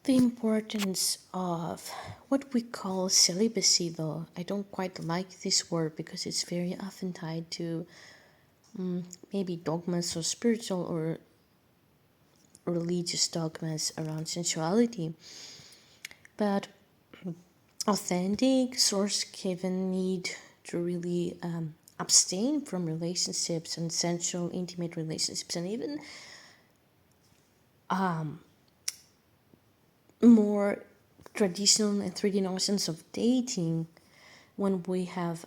The importance of what we call celibacy, though, I don't quite like this word because it's very often tied to maybe dogmas or spiritual or religious dogmas around sensuality. But authentic, source given need to really abstain from relationships and sensual, intimate relationships, and even more traditional and 3D notions of dating when we have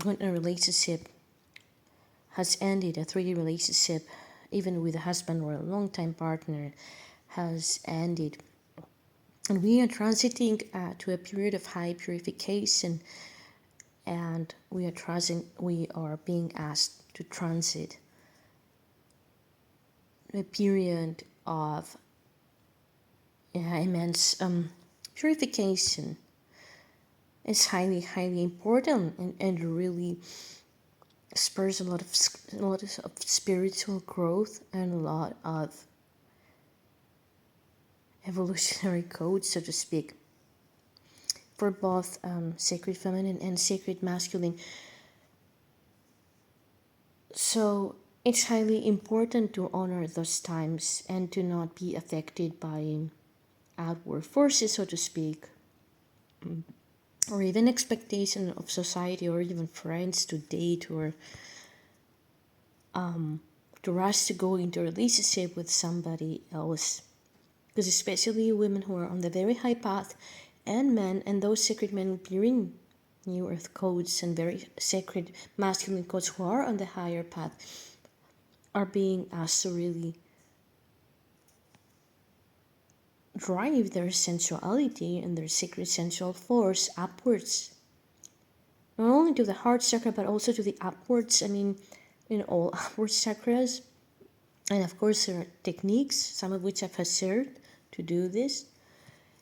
when a relationship has ended, a 3D relationship, even with a husband or a long-time partner, has ended. And we are transiting to a period of high purification, and we are being asked to transit a period of immense purification. Is highly, highly important and really spurs a lot of spiritual growth and a lot of evolutionary code, so to speak, for both sacred feminine and sacred masculine. So it's highly important to honor those times and to not be affected by outward forces, so to speak, or even expectation of society or even friends to date or to rush to go into a relationship with somebody else. Because especially women who are on the very high path and men and those sacred men bearing new earth codes and very sacred masculine codes who are on the higher path are being asked to really drive their sensuality and their sacred sensual force upwards, not only to the heart chakra but also to the upwards. I mean, in all upward chakras. And of course there are techniques, some of which I've shared, to do this.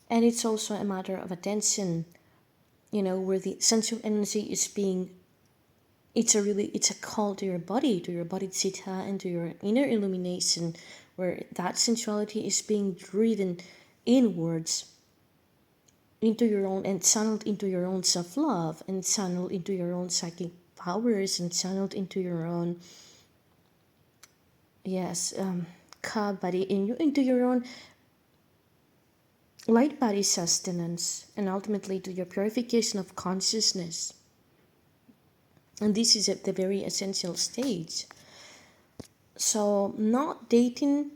And it's also a matter of attention, where the sensual energy is being, it's a call to your body chitta, and to your inner illumination, where that sensuality is being driven inwards into your own and channeled into your own self-love and channeled into your own psychic powers and channeled into your own ka body into your own light body sustenance, and ultimately to your purification of consciousness. And this is at the very essential stage. So not dating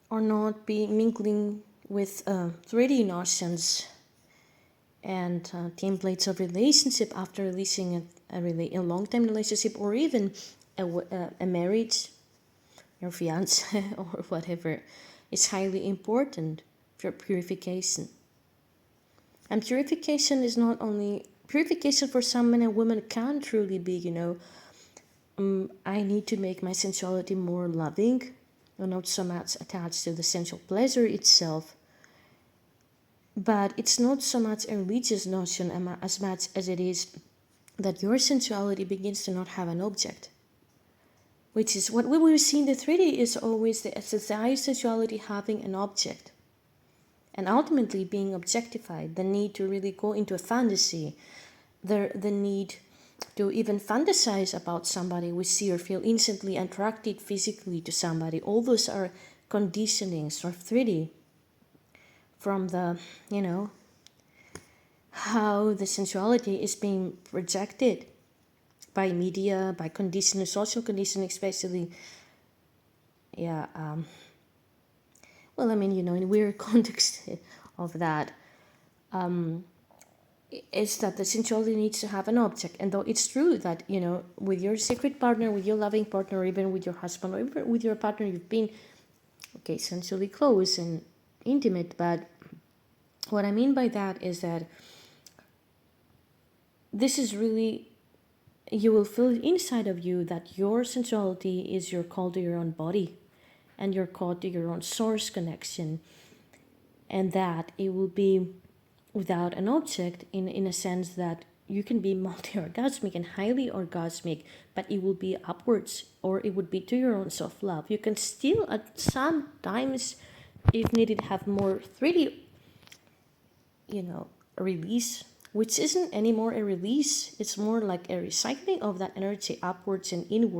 or not being mingling with 3D notions and templates of relationship after releasing a long-time relationship, or even a marriage, your fiance or whatever, is highly important for purification. And purification is not only purification for some men and women can truly be, I need to make my sensuality more loving and not so much attached to the sensual pleasure itself. But it's not so much a religious notion as much as it is that your sensuality begins to not have an object. Which is what we will see in the 3D is always the exercise sensuality having an object. And ultimately being objectified, the need to really go into a fantasy, the need to even fantasize about somebody we see or feel instantly attracted physically to somebody. All those are conditionings of 3D from the, how the sensuality is being projected by media, by conditioning, social conditioning especially. In weird context of that, is that the sensuality needs to have an object. And though it's true that, with your secret partner, with your loving partner, or even with your husband, or even with your partner, you've been, sensually close and intimate. But what I mean by that is that this is really, you will feel inside of you that your sensuality is your call to your own body and your call to your own source connection, and that it will be without an object in a sense that you can be multi-orgasmic and highly orgasmic, but it will be upwards, or it would be to your own self-love. You can still at some times, if needed, have more 3D a release, which isn't anymore a release. It's more like a recycling of that energy upwards and inward.